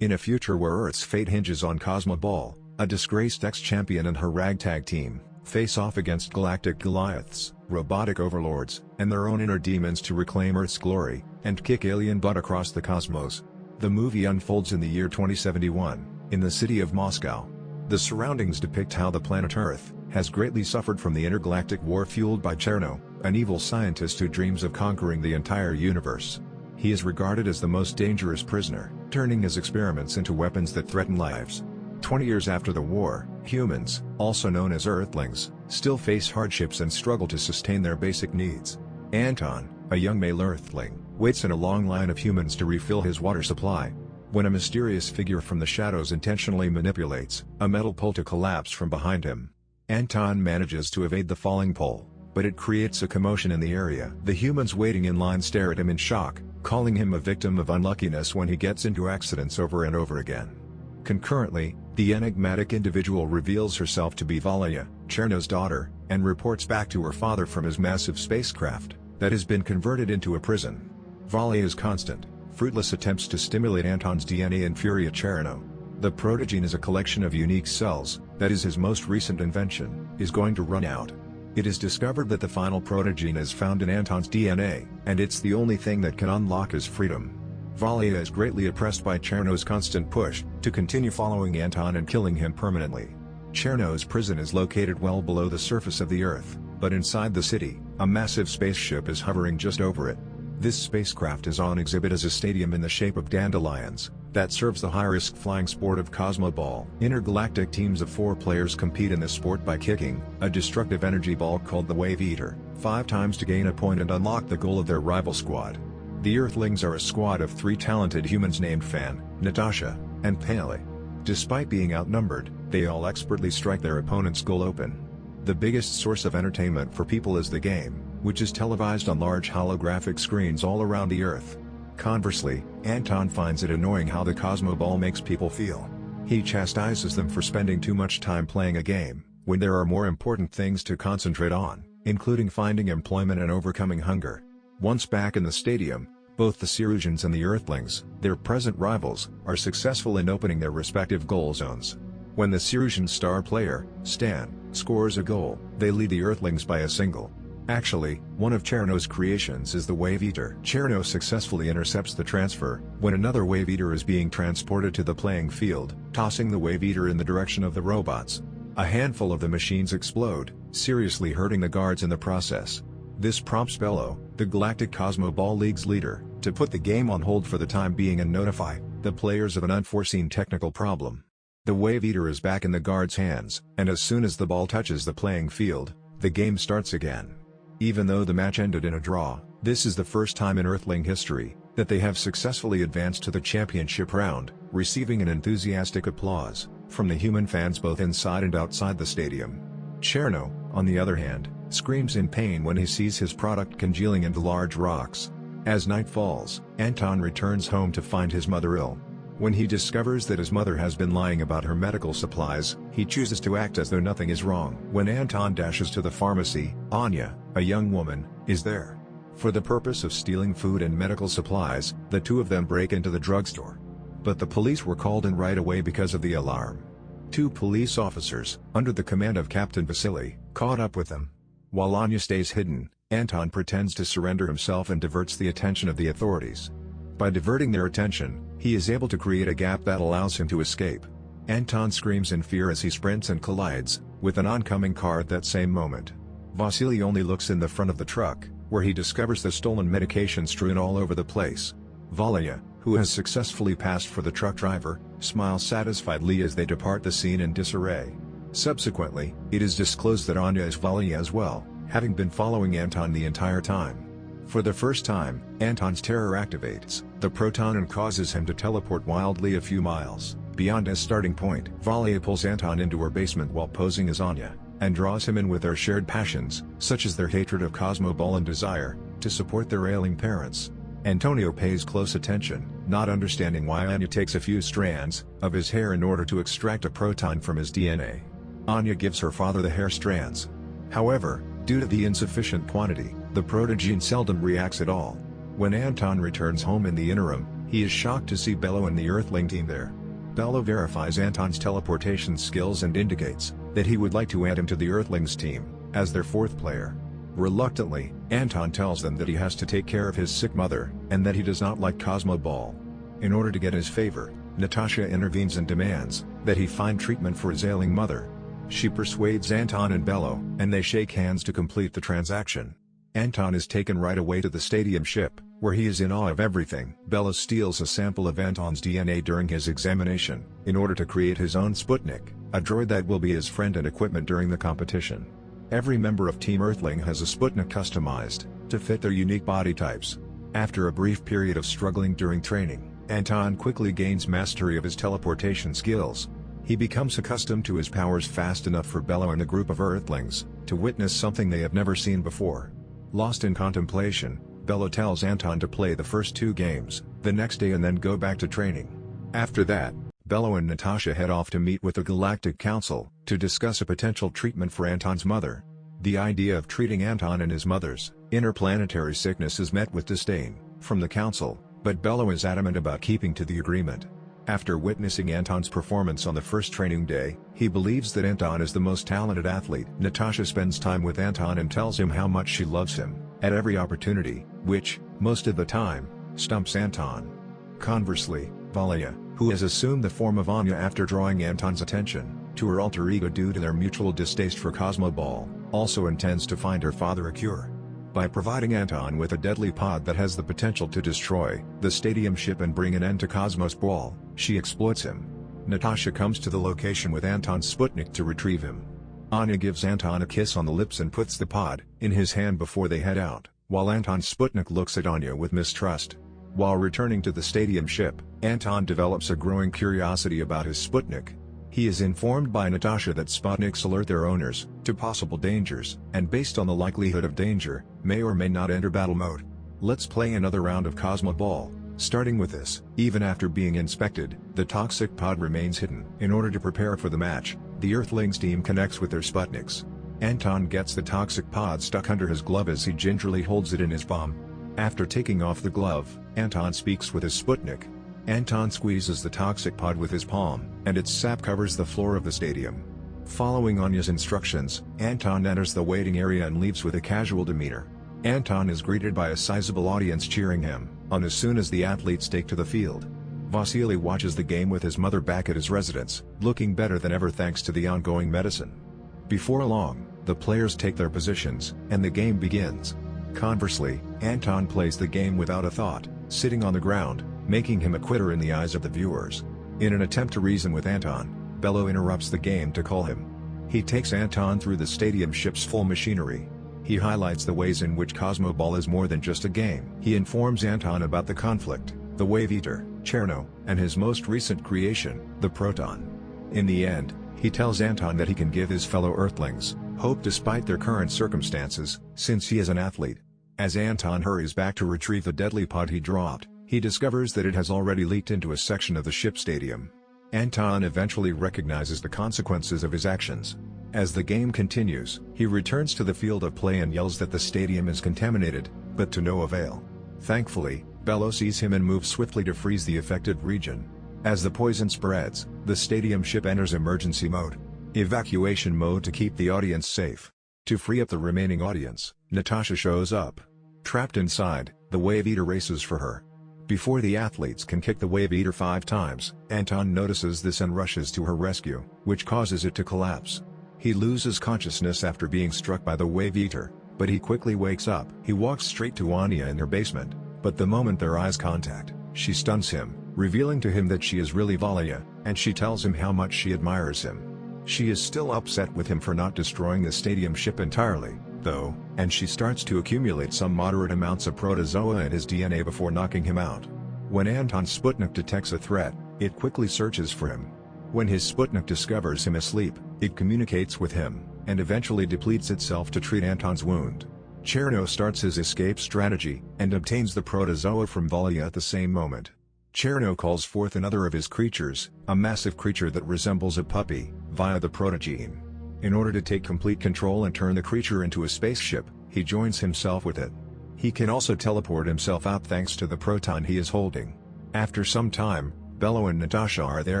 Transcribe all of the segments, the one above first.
In a future where Earth's fate hinges on Cosmo Ball, a disgraced ex-champion and her ragtag team face off against galactic Goliaths, robotic overlords, and their own inner demons to reclaim Earth's glory and kick alien butt across the cosmos. The movie unfolds in the year 2071, in the city of Moscow. The surroundings depict how the planet Earth has greatly suffered from the intergalactic war fueled by Cherno, an evil scientist who dreams of conquering the entire universe. He is regarded as the most dangerous prisoner, turning his experiments into weapons that threaten lives. 20 years after the war, humans, also known as Earthlings, still face hardships and struggle to sustain their basic needs. Anton, a young male Earthling, waits in a long line of humans to refill his water supply. When a mysterious figure from the shadows intentionally manipulates a metal pole to collapse from behind him, Anton manages to evade the falling pole, but it creates a commotion in the area. The humans waiting in line stare at him in shock, calling him a victim of unluckiness when he gets into accidents over and over again. Concurrently, the enigmatic individual reveals herself to be Valia, Cherno's daughter, and reports back to her father from his massive spacecraft that has been converted into a prison. Valia's constant, fruitless attempts to stimulate Anton's DNA infuriate Cherno. The protogene is a collection of unique cells that is his most recent invention, is going to run out. It is discovered that the final protogene is found in Anton's DNA, and it's the only thing that can unlock his freedom. Valia is greatly oppressed by Cherno's constant push to continue following Anton and killing him permanently. Cherno's prison is located well below the surface of the Earth, but inside the city, a massive spaceship is hovering just over it. This spacecraft is on exhibit as a stadium in the shape of dandelions that serves the high-risk flying sport of Cosmo Ball. Intergalactic teams of 4 players compete in this sport by kicking a destructive energy ball called the Wave Eater 5 times to gain a point and unlock the goal of their rival squad. The Earthlings are a squad of 3 talented humans named Fan, Natasha, and Pele. Despite being outnumbered, they all expertly strike their opponent's goal open. The biggest source of entertainment for people is the game, which is televised on large holographic screens all around the Earth. Conversely, Anton finds it annoying how the Cosmo Ball makes people feel. He chastises them for spending too much time playing a game, when there are more important things to concentrate on, including finding employment and overcoming hunger. Once back in the stadium, both the Cerusians and the Earthlings, their present rivals, are successful in opening their respective goal zones. When the Cerusian star player, Stan, scores a goal, they lead the Earthlings by a single. Actually, one of Cherno's creations is the Wave Eater. Cherno successfully intercepts the transfer when another Wave Eater is being transported to the playing field, tossing the Wave Eater in the direction of the robots. A handful of the machines explode, seriously hurting the guards in the process. This prompts Bello, the Galactic Cosmo Ball League's leader, to put the game on hold for the time being and notify the players of an unforeseen technical problem. The Wave Eater is back in the guards' hands, and as soon as the ball touches the playing field, the game starts again. Even though the match ended in a draw, this is the first time in Earthling history that they have successfully advanced to the championship round, receiving an enthusiastic applause from the human fans both inside and outside the stadium. Cherno, on the other hand, screams in pain when he sees his product congealing into large rocks. As night falls, Anton returns home to find his mother ill. When he discovers that his mother has been lying about her medical supplies, he chooses to act as though nothing is wrong. When Anton dashes to the pharmacy, Anya, a young woman, is there. For the purpose of stealing food and medical supplies, the two of them break into the drugstore. But the police were called in right away because of the alarm. 2 police officers, under the command of Captain Vasily, caught up with them. While Anya stays hidden, Anton pretends to surrender himself and diverts the attention of the authorities. By diverting their attention, he is able to create a gap that allows him to escape. Anton screams in fear as he sprints and collides with an oncoming car at that same moment. Vasily only looks in the front of the truck, where he discovers the stolen medication strewn all over the place. Valia, who has successfully passed for the truck driver, smiles satisfiedly as they depart the scene in disarray. Subsequently, it is disclosed that Anya is Valia as well, having been following Anton the entire time. For the first time, Anton's terror activates the proton and causes him to teleport wildly a few miles beyond his starting point. Valia pulls Anton into her basement while posing as Anya, and draws him in with their shared passions, such as their hatred of Cosmo Ball and desire to support their ailing parents. Antonio pays close attention, not understanding why Anya takes a few strands of his hair in order to extract a proton from his DNA. Anya gives her father the hair strands. However, due to the insufficient quantity, the protogene seldom reacts at all. When Anton returns home in the interim, He is shocked to see Bello and the Earthling team there. Bello verifies Anton's teleportation skills and indicates that he would like to add him to the Earthlings team as their fourth player. Reluctantly, Anton tells them that he has to take care of his sick mother, and that he does not like Cosmo Ball. In order to get his favor, Natasha intervenes and demands that he find treatment for his ailing mother. She persuades Anton and Bello, and they shake hands to complete the transaction. Anton is taken right away to the stadium ship, where he is in awe of everything. Bello steals a sample of Anton's DNA during his examination, in order to create his own Sputnik, a droid that will be his friend and equipment during the competition. Every member of Team Earthling has a Sputnik customized to fit their unique body types. After a brief period of struggling during training, Anton quickly gains mastery of his teleportation skills. He becomes accustomed to his powers fast enough for Bello and a group of Earthlings to witness something they have never seen before. Lost in contemplation, Bello tells Anton to play the first 2 games the next day and then go back to training. After that, Bello and Natasha head off to meet with the Galactic Council to discuss a potential treatment for Anton's mother. The idea of treating Anton and his mother's interplanetary sickness is met with disdain from the council, but Bello is adamant about keeping to the agreement. After witnessing Anton's performance on the first training day, he believes that Anton is the most talented athlete. Natasha spends time with Anton and tells him how much she loves him at every opportunity, which, most of the time, stumps Anton. Conversely, Valia, who has assumed the form of Anya after drawing Anton's attention to her alter ego due to their mutual distaste for Cosmo Ball, also intends to find her father a cure. By providing Anton with a deadly pod that has the potential to destroy the stadium ship and bring an end to Cosmos Ball, she exploits him. Natasha comes to the location with Anton's Sputnik to retrieve him. Anya gives Anton a kiss on the lips and puts the pod in his hand before they head out, while Anton's Sputnik looks at Anya with mistrust. While returning to the stadium ship, Anton develops a growing curiosity about his Sputnik. He is informed by Natasha that Sputniks alert their owners to possible dangers, and based on the likelihood of danger, may or may not enter battle mode. Let's play another round of Cosmo Ball. Starting with this, even after being inspected, the toxic pod remains hidden. In order to prepare for the match, the Earthlings team connects with their Sputniks. Anton gets the toxic pod stuck under his glove as he gingerly holds it in his palm. After taking off the glove, Anton speaks with his Sputnik. Anton squeezes the toxic pod with his palm, and its sap covers the floor of the stadium. Following Anya's instructions, Anton enters the waiting area and leaves with a casual demeanor. Anton is greeted by a sizable audience cheering him on as soon as the athletes take to the field. Vasily watches the game with his mother back at his residence, looking better than ever thanks to the ongoing medicine. Before long, the players take their positions, and the game begins. Conversely, Anton plays the game without a thought, sitting on the ground, making him a quitter in the eyes of the viewers. In an attempt to reason with Anton, Bello interrupts the game to call him. He takes Anton through the stadium ship's full machinery. He highlights the ways in which Cosmo Ball is more than just a game. He informs Anton about the conflict, the Wave Eater, Cherno, and his most recent creation, the Proton. In the end, he tells Anton that he can give his fellow Earthlings hope despite their current circumstances, since he is an athlete. As Anton hurries back to retrieve the deadly pod he dropped, he discovers that it has already leaked into a section of the ship stadium. Anton eventually recognizes the consequences of his actions. As the game continues, he returns to the field of play and yells that the stadium is contaminated, but to no avail. Thankfully, Bello sees him and moves swiftly to freeze the affected region. As the poison spreads, the stadium ship enters emergency mode. Evacuation mode to keep the audience safe. To free up the remaining audience, Natasha shows up. Trapped inside, the Wave Eater races for her. Before the athletes can kick the Wave Eater 5 times, Anton notices this and rushes to her rescue, which causes it to collapse. He loses consciousness after being struck by the Wave Eater, but he quickly wakes up. He walks straight to Anya in her basement, but the moment their eyes contact, she stuns him, revealing to him that she is really Valia, and she tells him how much she admires him. She is still upset with him for not destroying the stadium ship entirely, though, and she starts to accumulate some moderate amounts of protozoa in his DNA before knocking him out. When Anton's Sputnik detects a threat, it quickly searches for him. When his Sputnik discovers him asleep, it communicates with him, and eventually depletes itself to treat Anton's wound. Cherno starts his escape strategy, and obtains the protozoa from Valia at the same moment. Cherno calls forth another of his creatures, a massive creature that resembles a puppy, via the protogene. In order to take complete control and turn the creature into a spaceship, he joins himself with it. He can also teleport himself out thanks to the proton he is holding. After some time, Bello and Natasha are there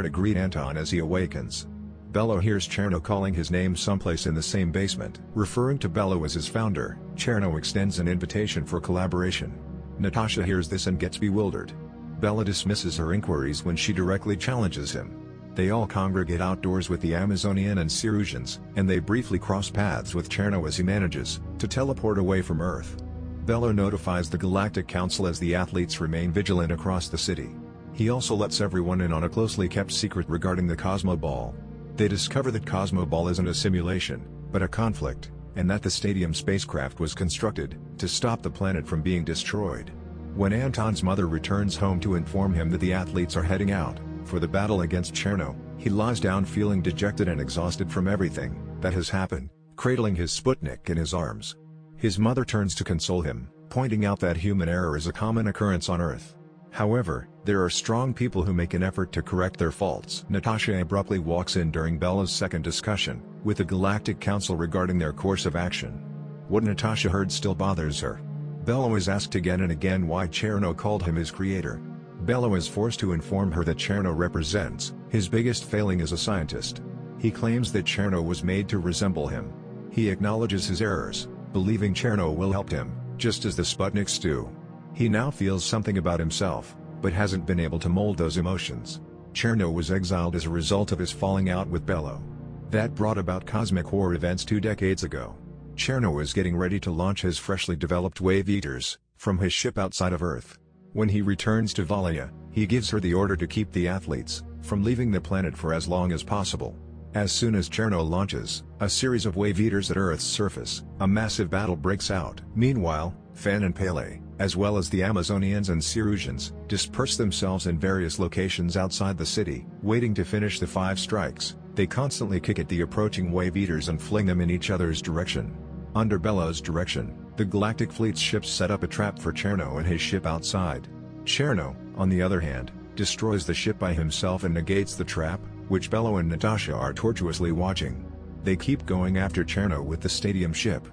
to greet Anton as he awakens. Bello hears Cherno calling his name someplace in the same basement. Referring to Bello as his founder, Cherno extends an invitation for collaboration. Natasha hears this and gets bewildered. Bello dismisses her inquiries when she directly challenges him. They all congregate outdoors with the Amazonian and Cerusians, and they briefly cross paths with Cherno as he manages to teleport away from Earth. Bello notifies the Galactic Council as the athletes remain vigilant across the city. He also lets everyone in on a closely kept secret regarding the Cosmo Ball. They discover that Cosmo Ball isn't a simulation, but a conflict, and that the Stadium spacecraft was constructed to stop the planet from being destroyed. When Anton's mother returns home to inform him that the athletes are heading out for the battle against Cherno, he lies down feeling dejected and exhausted from everything that has happened, cradling his Sputnik in his arms. His mother turns to console him, pointing out that human error is a common occurrence on Earth. However, there are strong people who make an effort to correct their faults. Natasha abruptly walks in during Bello's second discussion with the Galactic Council regarding their course of action. What Natasha heard still bothers her. Bello is asked again and again why Cherno called him his creator. Bello is forced to inform her that Cherno represents his biggest failing as a scientist. He claims that Cherno was made to resemble him. He acknowledges his errors, believing Cherno will help him, just as the Sputniks do. He now feels something about himself, but hasn't been able to mold those emotions. Cherno was exiled as a result of his falling out with Bello. That brought about cosmic war events 2 decades ago. Cherno is getting ready to launch his freshly developed wave eaters from his ship outside of Earth. When he returns to Valia, he gives her the order to keep the athletes from leaving the planet for as long as possible. As soon as Cherno launches a series of wave eaters at Earth's surface, a massive battle breaks out. Meanwhile, Fan and Pele, as well as the Amazonians and Cerusians, disperse themselves in various locations outside the city, waiting to finish the 5 strikes. They constantly kick at the approaching wave eaters and fling them in each other's direction. Under Bello's direction, the Galactic Fleet's ships set up a trap for Cherno and his ship outside. Cherno, on the other hand, destroys the ship by himself and negates the trap, which Bello and Natasha are tortuously watching. They keep going after Cherno with the Stadium ship.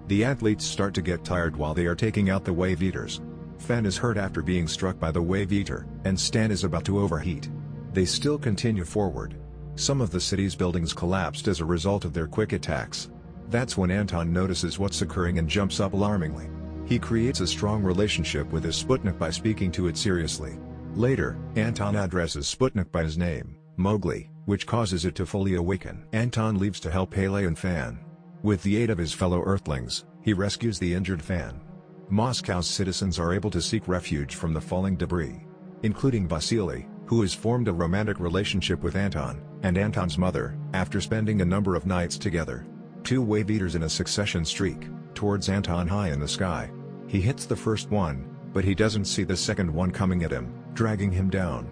The athletes start to get tired while they are taking out the wave eaters. Fan is hurt after being struck by the wave eater, and Stan is about to overheat. They still continue forward. Some of the city's buildings collapsed as a result of their quick attacks. That's when Anton notices what's occurring and jumps up alarmingly. He creates a strong relationship with his Sputnik by speaking to it seriously. Later, Anton addresses Sputnik by his name, Mowgli, which causes it to fully awaken. Anton leaves to help Pele and Fan. With the aid of his fellow Earthlings, he rescues the injured Fan. Moscow's citizens are able to seek refuge from the falling debris, including Vasily, who has formed a romantic relationship with Anton, and Anton's mother, after spending a number of nights together. 2 wave eaters in a succession streak towards Anton high in the sky. He hits the first one, but he doesn't see the second one coming at him, dragging him down.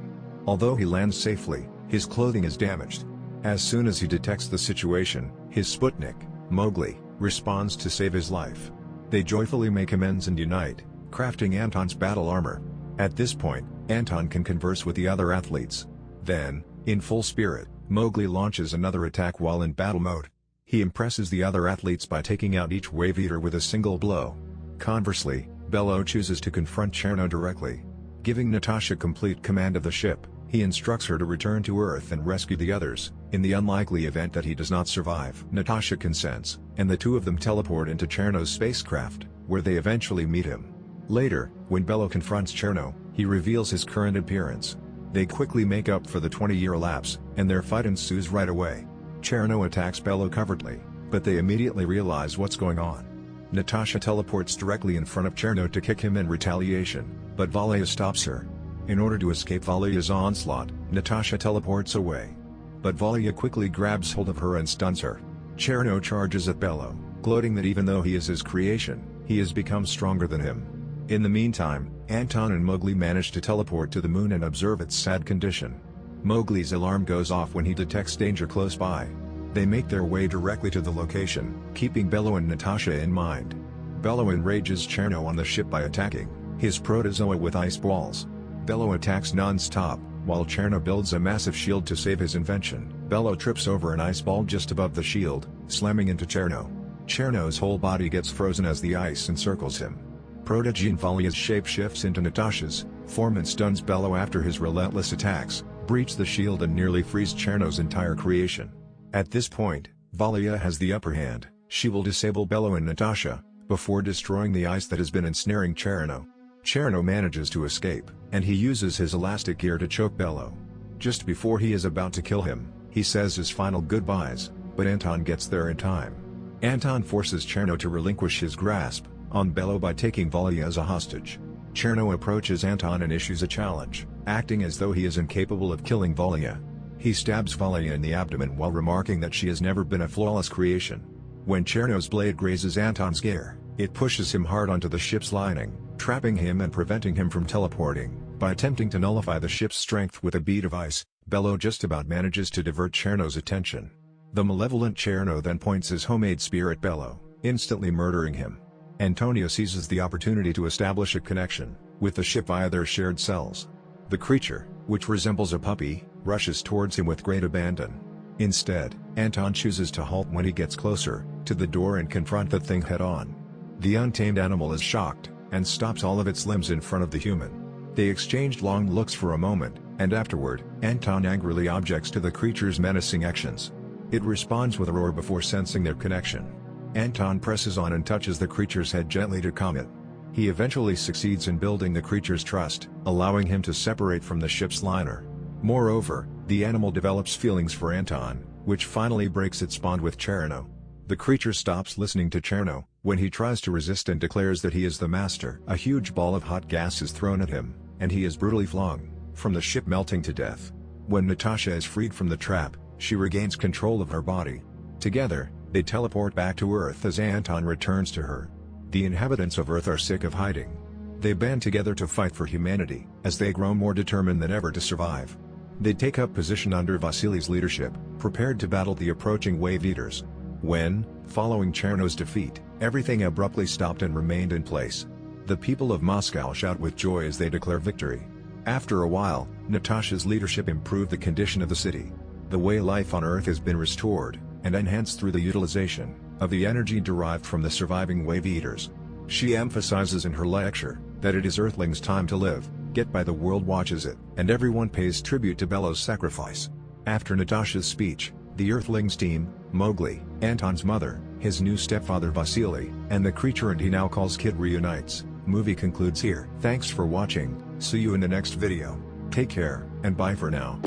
Although he lands safely, his clothing is damaged. As soon as he detects the situation, his Sputnik, Mowgli, responds to save his life. They joyfully make amends and unite, crafting Anton's battle armor. At this point, Anton can converse with the other athletes. Then, in full spirit, Mowgli launches another attack while in battle mode. He impresses the other athletes by taking out each wave eater with a single blow. Conversely, Bello chooses to confront Cherno directly. Giving Natasha complete command of the ship, he instructs her to return to Earth and rescue the others, in the unlikely event that he does not survive. Natasha consents, and the 2 of them teleport into Cherno's spacecraft, where they eventually meet him. Later, when Bello confronts Cherno, he reveals his current appearance. They quickly make up for the 20-year lapse, and their fight ensues right away. Cherno attacks Bello covertly, but they immediately realize what's going on. Natasha teleports directly in front of Cherno to kick him in retaliation, but Valia stops her. In order to escape Valia's onslaught, Natasha teleports away. But Valia quickly grabs hold of her and stuns her. Cherno charges at Bello, gloating that even though he is his creation, he has become stronger than him. In the meantime, Anton and Mowgli manage to teleport to the moon and observe its sad condition. Mowgli's alarm goes off when he detects danger close by. They make their way directly to the location, keeping Bello and Natasha in mind. Bello enrages Cherno on the ship by attacking his protozoa with ice balls. Bello attacks non-stop, while Cherno builds a massive shield to save his invention. Bello trips over an ice ball just above the shield, slamming into Cherno. Cherno's whole body gets frozen as the ice encircles him. Protogene Valia's shape shifts into Natasha's, Foreman stuns Bello after his relentless attacks, breach the shield and nearly freeze Cherno's entire creation. At this point, Valia has the upper hand. She will disable Bello and Natasha, before destroying the ice that has been ensnaring Cherno. Cherno manages to escape, and he uses his elastic gear to choke Bello. Just before he is about to kill him, he says his final goodbyes, but Anton gets there in time. Anton forces Cherno to relinquish his grasp on Bello by taking Valia as a hostage. Cherno approaches Anton and issues a challenge, acting as though he is incapable of killing Valia. He stabs Valia in the abdomen while remarking that she has never been a flawless creation. When Cherno's blade grazes Anton's gear, it pushes him hard onto the ship's lining, trapping him and preventing him from teleporting. By attempting to nullify the ship's strength with a bead of ice, Bello just about manages to divert Cherno's attention. The malevolent Cherno then points his homemade spear at Bello, instantly murdering him. Antonio seizes the opportunity to establish a connection with the ship via their shared cells. The creature, which resembles a puppy, rushes towards him with great abandon. Instead, Anton chooses to halt when he gets closer to the door and confront the thing head-on. The untamed animal is shocked, and stops all of its limbs in front of the human. They exchanged long looks for a moment, and afterward, Anton angrily objects to the creature's menacing actions. It responds with a roar before sensing their connection. Anton presses on and touches the creature's head gently to calm it. He eventually succeeds in building the creature's trust, allowing him to separate from the ship's liner. Moreover, the animal develops feelings for Anton, which finally breaks its bond with Cherno. The creature stops listening to Cherno when he tries to resist and declares that he is the master. A huge ball of hot gas is thrown at him, and he is brutally flung from the ship, melting to death. When Natasha is freed from the trap, she regains control of her body. Together, they teleport back to Earth as Anton returns to her. The inhabitants of Earth are sick of hiding. They band together to fight for humanity, as they grow more determined than ever to survive. They take up position under Vasily's leadership, prepared to battle the approaching Wave Eaters. When, following Cherno's defeat, everything abruptly stopped and remained in place. The people of Moscow shout with joy as they declare victory. After a while, Natasha's leadership improved the condition of the city. The way life on Earth has been restored, and enhanced through the utilization of the energy derived from the surviving Wave Eaters. She emphasizes in her lecture that it is Earthlings' time to live, get by. The world watches it, and everyone pays tribute to Bello's sacrifice. After Natasha's speech, the Earthlings team, Mowgli, Anton's mother, his new stepfather Vasily, and the creature and he now calls Kid reunites. Movie concludes here. Thanks for watching, see you in the next video. Take care, and bye for now.